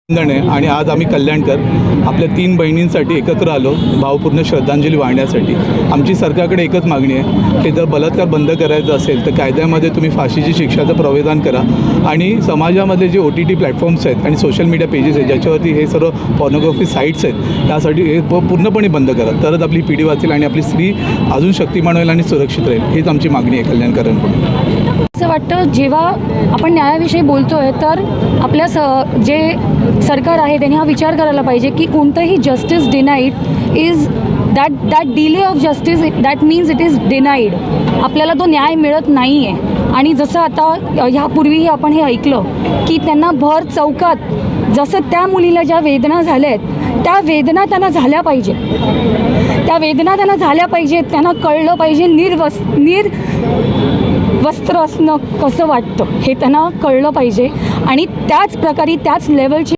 आहे आणि आज आम्ही कल्याणकर आपल्या 3 बहिणींसाठी एकत्र आलो भावपूर्ण श्रद्धांजली वाहण्यासाठी। आमची सरकारकडे एकच मागणी आहे की जर बलात्कार बंद करायचा असेल तर कायद्यामध्ये तुम्ही फाशीची शिक्षाचं प्रावधान करा आणि समाजामध्ये जे OTT प्लॅटफॉर्म्स आहेत आणि सोशल मीडिया पेजेस आहेत ज्याच्यावरती हे सर्व पॉर्नोग्राफी साईट्स आहेत त्यासाठी हे पूर्णपणे बंद करा, तरच आपली पिढी वाचेल आणि आपली स्त्री अजून शक्तिमान होईल आणि सुरक्षित राहील। हीच आमची मागणी आहे कल्याणकरांकडून। असं वाटतं जेव्हा आपण न्यायाविषयी बोलतोय तर आपल्या जे सरकार आहे त्यांनी हा विचार करायला पाहिजे की कोणतंही justice denied is that delay of justice that means it is denied. आपल्याला तो न्याय मिळत नाही आहे। आणि जसं आता ह्यापूर्वीही आपण हे ऐकलं की त्यांना भर चौकात जसं त्या मुलीला ज्या वेदना झाल्या आहेत त्या वेदना त्यांना झाल्या पाहिजे, त्यांना कळलं पाहिजे वस्त्र असणं कसं वाटतं हे त्यांना कळलं पाहिजे आणि त्याच प्रकारे त्याच लेवलची